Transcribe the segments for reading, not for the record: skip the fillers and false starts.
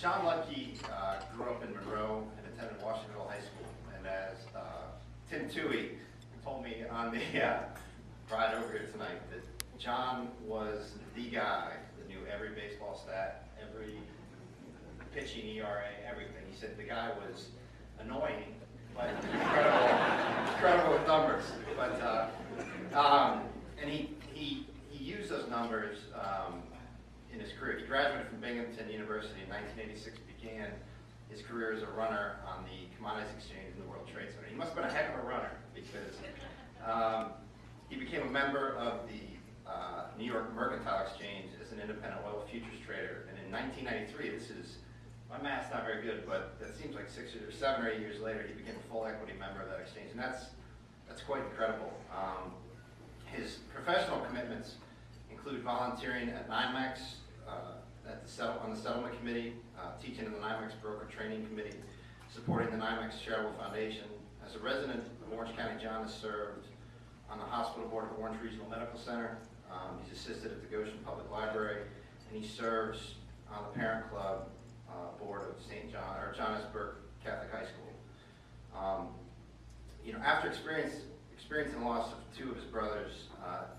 John Luedke grew up in Monroe and attended Washingtonville High School. And as Tim Toohey told me on the ride over here tonight, that John was the guy that knew every baseball stat, every pitching ERA, everything. He said the guy was annoying, but incredible with numbers. But and he used those numbers in his career. He graduated from Binghamton University in 1986. Began his career as a runner on the Commodities Exchange in the World Trade Center. He must have been a heck of a runner because he became a member of the New York Mercantile Exchange as an independent oil futures trader. And in 1993, this is, my math's not very good, but that seems like 7 or 8 years later, he became a full equity member of that exchange. And that's quite incredible. His professional commitments include volunteering at NYMEX, on the settlement committee, teaching in the NYMEX broker training committee, supporting the NYMEX Charitable Foundation. As a resident of Orange County, John has served on the hospital board of Orange Regional Medical Center. He's assisted at the Goshen Public Library, and he serves on the parent club board of John S. Burke Catholic High School. After experiencing the loss of 2 of his brothers,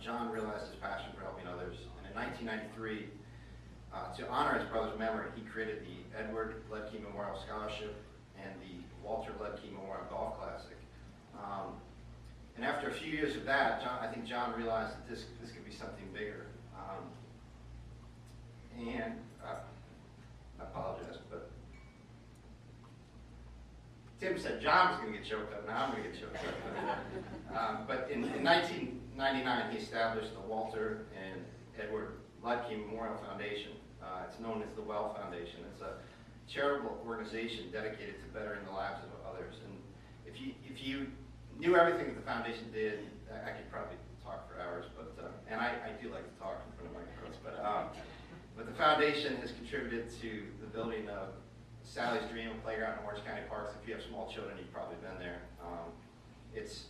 John realized his passion for helping others. And in 1993, to honor his brother's memory, he created the Edward Luedke Memorial Scholarship and the Walter Luedke Memorial Golf Classic. And after a few years of that, I think John realized that this could be something bigger. I apologize, but Tim said John was going to get choked up. Now I'm going to get choked up. But in 1999, he established the Walter and Edward Luedke Memorial Foundation. It's known as the WEL Foundation. It's a charitable organization dedicated to bettering the lives of others. And if you knew everything that the foundation did, I could probably talk for hours. But and I do like to talk in front of microphones. But the foundation has contributed to the building of Sally's Dream, a playground in Orange County Parks. If you have small children, you've probably been there. It's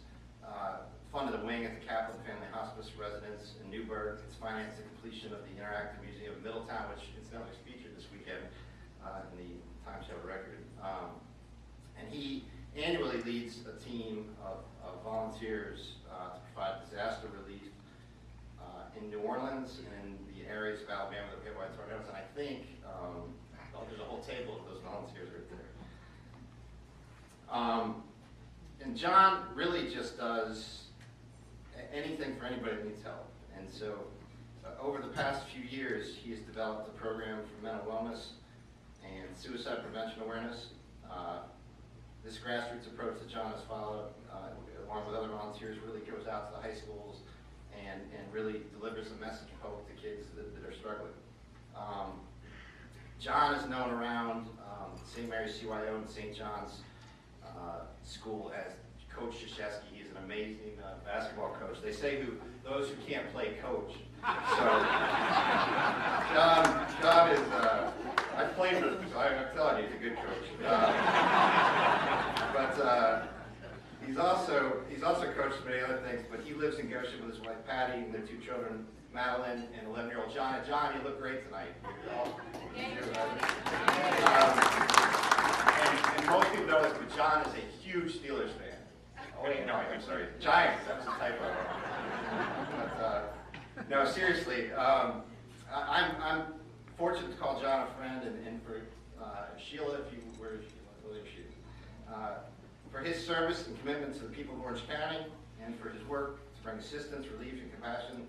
funded a wing at the Kaplan Family Hospice residence in Newburgh. It's financed the completion of the Interactive Museum of Middletown, which incidentally is featured this weekend in the Times Show Record. And he annually leads a team of volunteers to provide disaster relief in New Orleans and the areas of Alabama that were hit by tornadoes. And I think there's a whole table of those volunteers right there. And John really just does anything for anybody that needs help. And so over the past few years, he has developed a program for mental wellness and suicide prevention awareness. This grassroots approach that John has followed, along with other volunteers, really goes out to the high schools and really delivers a message of hope to kids that are struggling. John is known around St. Mary's CYO and St. John's School as Coach Krzyzewski. He's an amazing basketball coach. They say those who can't play coach. So John is, I've played with him, so I'm telling you, he's a good coach. But he's also coached many other things, but he lives in Goshen with his wife Patty and their 2 children, Madeline and 11-year-old John. And John, you look great tonight. And most people know this, but John is a huge Steelers fan. Oh wait, no, I'm sorry, Giants. That was a typo. But no, seriously, I'm fortunate to call John a friend, and for Sheila, where is Sheila? William Sheila. For his service and commitment to the people of Orange County, and for his work to bring assistance, relief, and compassion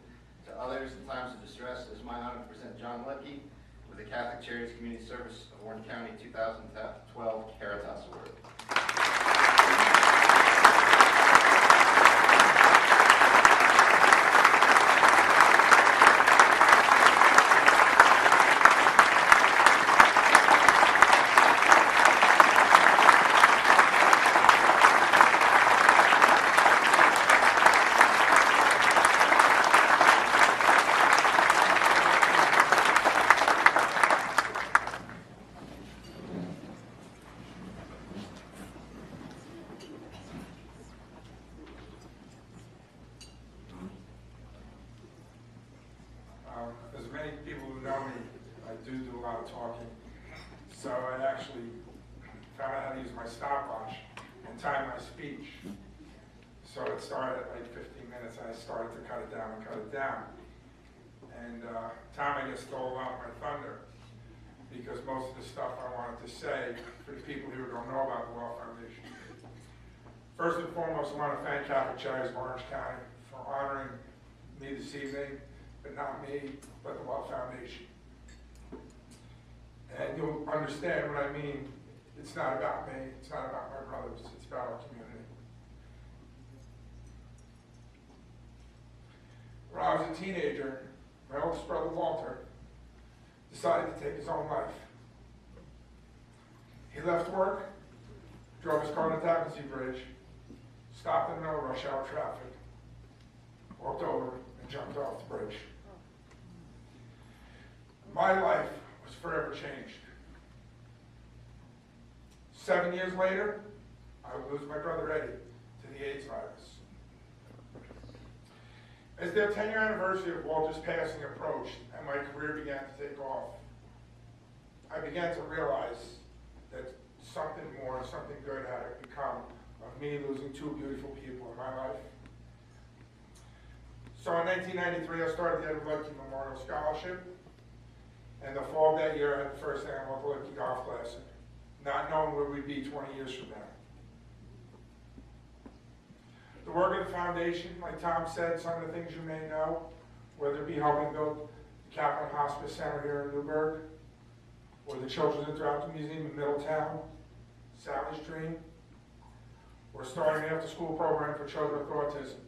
to others in times of distress, it is my honor to present John Luedke with the Catholic Charities Community Service of Orange County 2012 Caritas Award. As many people who know me, I do a lot of talking. So actually found out how to use my stopwatch and time my speech. So it started at like 15 minutes, and I started to cut it down and cut it down. And Tom, I guess, stole a lot of my thunder, because most of the stuff I wanted to say for the people who don't know about the WEL Foundation. First and foremost, I want to thank Catholic Charities of Orange County for honoring me this evening, but not me, but the WEL Foundation. And you'll understand what I mean. It's not about me, it's not about my brothers, it's about our community. When I was a teenager, my oldest brother, Walter, decided to take his own life. He left work, drove his car to Tappan Zee Bridge, stopped in the middle of rush hour traffic, walked over and jumped off the bridge. My life was forever changed. 7 years later, I would lose my brother Eddie to the AIDS virus. As their 10-year anniversary of Walter's passing approached and my career began to take off, I began to realize that something more, something good had become of me losing two beautiful people in my life. So in 1993, I started the Luedke Memorial Scholarship, and the fall of that year, I had the first annual Luedke Golf Classic, not knowing where we'd be 20 years from now. The work of the foundation, like Tom said, some of the things you may know, whether it be helping build the Kaplan Hospice Center here in Newburgh, or the Children's Interactive Museum in Middletown, Sally's Dream, or starting an after-school program for children with autism.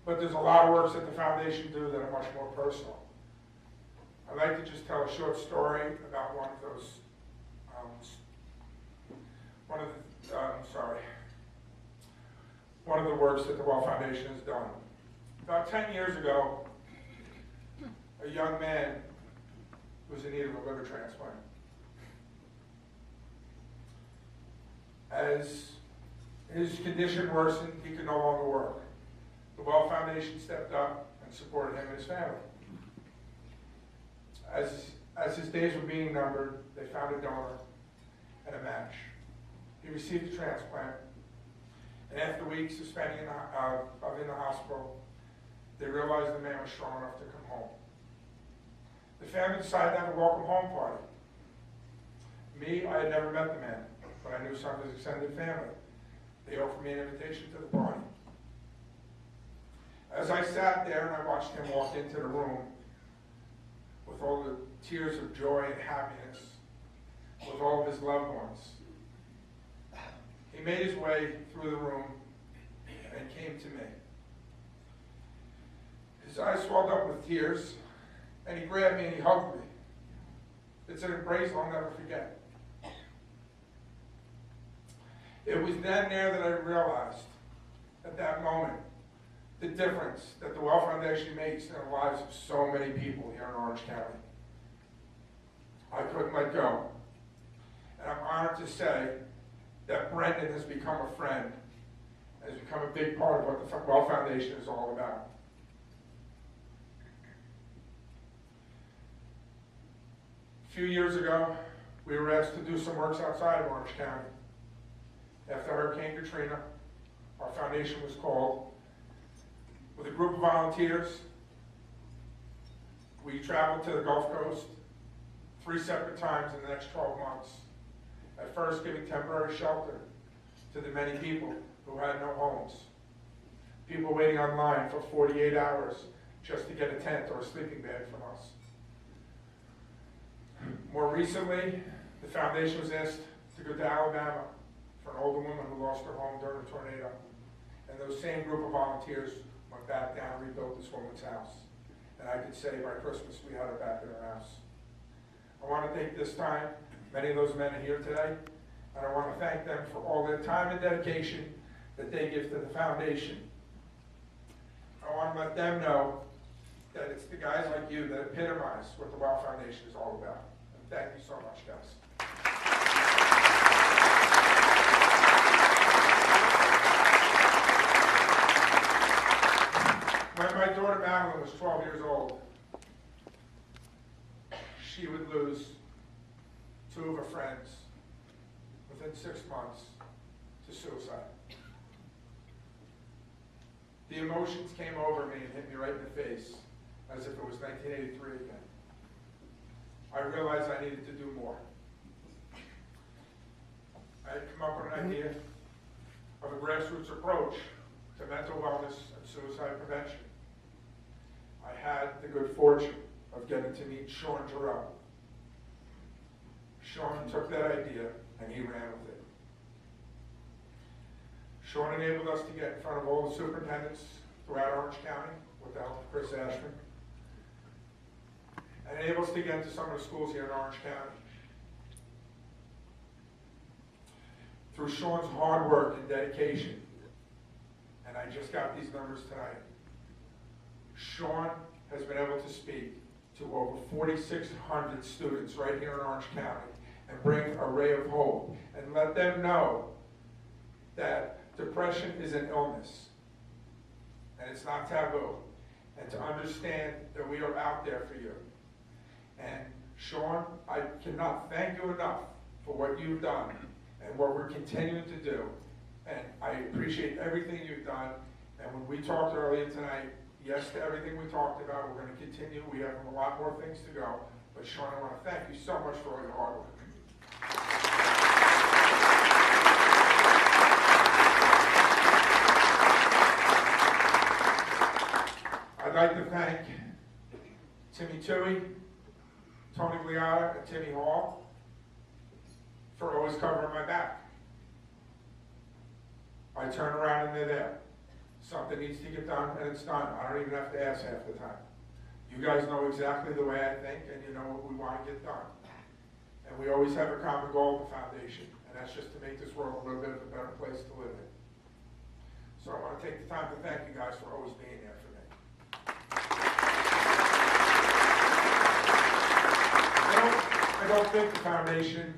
But there's a lot of works that the foundation do that are much more personal. I'd like to just tell a short story about one of those, one of the works that the WEL Foundation has done. About 10 years ago, a young man was in need of a liver transplant. As his condition worsened, he could no longer work. The WEL Foundation stepped up and supported him and his family. As his days were being numbered, they found a donor and a match. He received a transplant, and after weeks of spending in the hospital, they realized the man was strong enough to come home. The family decided to have a welcome home party. Me, I had never met the man, but I knew some of his extended family. They offered me an invitation to the party. As I sat there and I watched him walk into the room with all the tears of joy and happiness, with all of his loved ones, he made his way through the room and came to me. His eyes swelled up with tears, and he grabbed me and he hugged me. It's an embrace I'll never forget. It was then there that I realized, at that moment, the difference that the WEL Foundation makes in the lives of so many people here in Orange County. I couldn't let go. And I'm honored to say that Brendan has become a friend, has become a big part of what the WEL Foundation is all about. A few years ago, we were asked to do some works outside of Orange County. After Hurricane Katrina, our foundation was called. With a group of volunteers, we traveled to the Gulf Coast 3 separate times in the next 12 months. At first, giving temporary shelter to the many people who had no homes. People waiting online for 48 hours just to get a tent or a sleeping bag from us. More recently, the foundation was asked to go to Alabama for an older woman who lost her home during a tornado. And those same group of volunteers went back down and rebuilt this woman's house. And I could say by Christmas we had her back in her house. I want to take this time, many of those men are here today, and I want to thank them for all their time and dedication that they give to the foundation. I want to let them know that it's the guys like you that epitomize what the WEL Foundation is all about. And thank you so much, guys. When my daughter Madeline was 12 years old, she would lose two of her friends within 6 months to suicide. The emotions came over me and hit me right in the face, as if it was 1983 again. I realized I needed to do more. I had come up with an idea of a grassroots approach to mental wellness and suicide prevention. I had the good fortune of getting to meet Sean Jarrell. Sean took that idea and he ran with it. Sean enabled us to get in front of all the superintendents throughout Orange County with the help of Chris Ashman, and enabled us to get into some of the schools here in Orange County. Through Sean's hard work and dedication, and I just got these numbers tonight, Sean has been able to speak to over 4,600 students right here in Orange County and bring a ray of hope and let them know that depression is an illness and it's not taboo, and to understand that we are out there for you. And Sean, I cannot thank you enough for what you've done and what we're continuing to do. And I appreciate everything you've done. And when we talked earlier tonight, yes to everything we talked about, we're going to continue. We have a lot more things to go. But Sean, I want to thank you so much for all your hard work. I'd like to thank Timmy Toohey, Tony Gliotta, and Timmy Hall for always covering my back. I turn around and they're there. Something needs to get done, and it's done. I don't even have to ask half the time. You guys know exactly the way I think, and you know what we want to get done. And we always have a common goal at the foundation, and that's just to make this world a little bit of a better place to live in. So I want to take the time to thank you guys for always being there for me. I don't think the foundation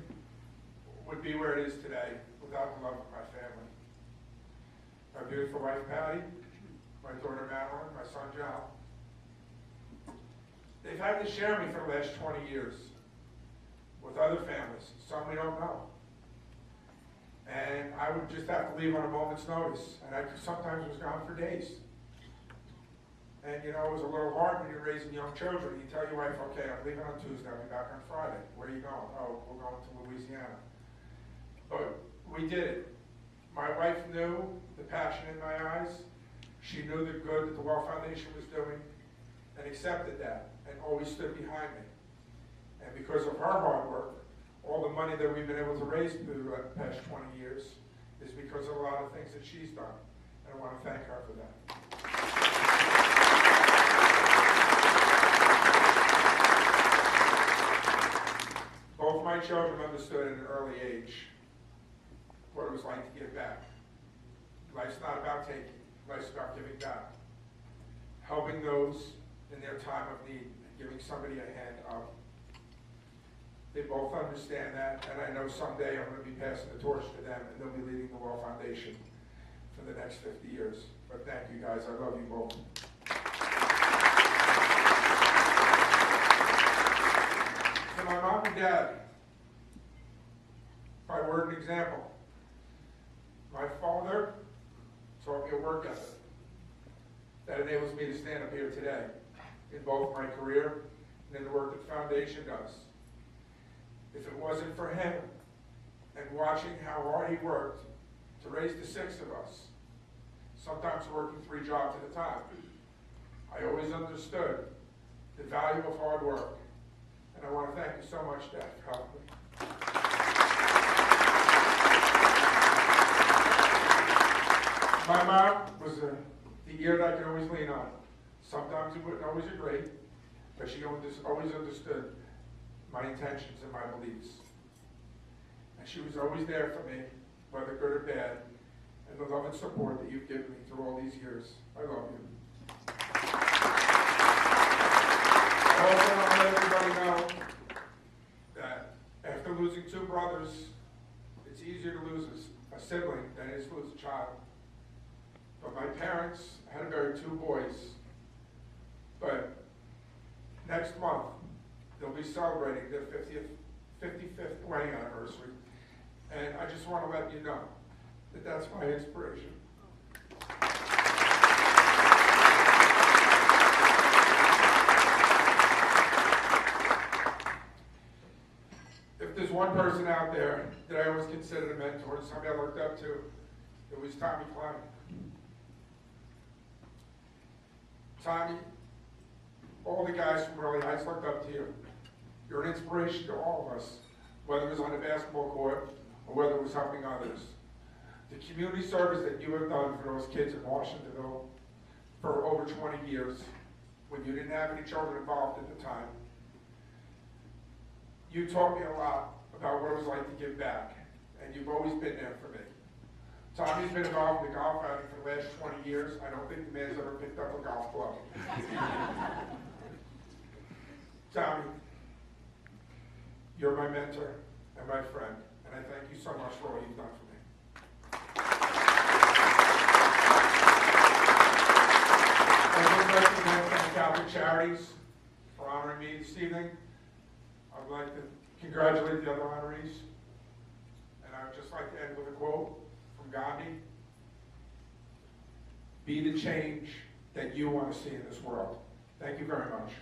would be where it is today without the love of my family. My beautiful wife, Patty, my daughter, Madeline, my son, John. They've had to share me for the last 20 years with other families, some we don't know. And I would just have to leave on a moment's notice, and I sometimes was gone for days. And you know, it was a little hard when you're raising young children. You tell your wife, okay, I'm leaving on Tuesday, I'll be back on Friday. Where are you going? Oh, we're going to Louisiana. But we did it. My wife knew the passion in my eyes. She knew the good that the WEL Foundation was doing and accepted that and always stood behind me. And because of her hard work, all the money that we've been able to raise through the past 20 years is because of a lot of things that she's done. And I want to thank her for that. Both my children understood at an early age what it was like to give back. Life's not about taking, life's about giving back. Helping those in their time of need, and giving somebody a hand up. They both understand that, and I know someday I'm going to be passing the torch to them, and they'll be leading the WEL Foundation for the next 50 years. But thank you guys, I love you both. To my mom and dad, by word and example, my father taught me a work ethic that enables me to stand up here today in both my career and in the work that the foundation does. If it wasn't for him and watching how hard he worked to raise the 6 of us, sometimes working 3 jobs at a time, I always understood the value of hard work. And I want to thank you so much, Dad, for helping me. My mom was the ear that I could always lean on. Sometimes we wouldn't always agree, but she always understood my intentions and my beliefs. And she was always there for me, whether good or bad, and the love and support that you've given me through all these years. I love you. I also want to let everybody know that after losing 2 brothers, it's easier to lose a sibling than it is to lose a child. But my parents had to bury 2 boys. But next month, they'll be celebrating their 50th 55th wedding anniversary. And I just want to let you know that that's my inspiration. If there's one person out there that I always considered a mentor, somebody I looked up to, it was Tommy Klein. Tommy, all the guys from early Heights looked up to you. You're an inspiration to all of us, whether it was on the basketball court or whether it was helping others. The community service that you have done for those kids in Washingtonville for over 20 years, when you didn't have any children involved at the time, you taught me a lot about what it was like to give back, and you've always been there for me. Tommy's been involved in the golf outing for the last 20 years. I don't think the man's ever picked up a golf club. Tommy, you're my mentor and my friend, and I thank you so much for all you've done for me. I'd like to thank Catholic Charities for honoring me this evening. I'd like to congratulate the other honorees, and I would just like to end with a quote from Gandhi: "Be the change that you want to see in this world." Thank you very much.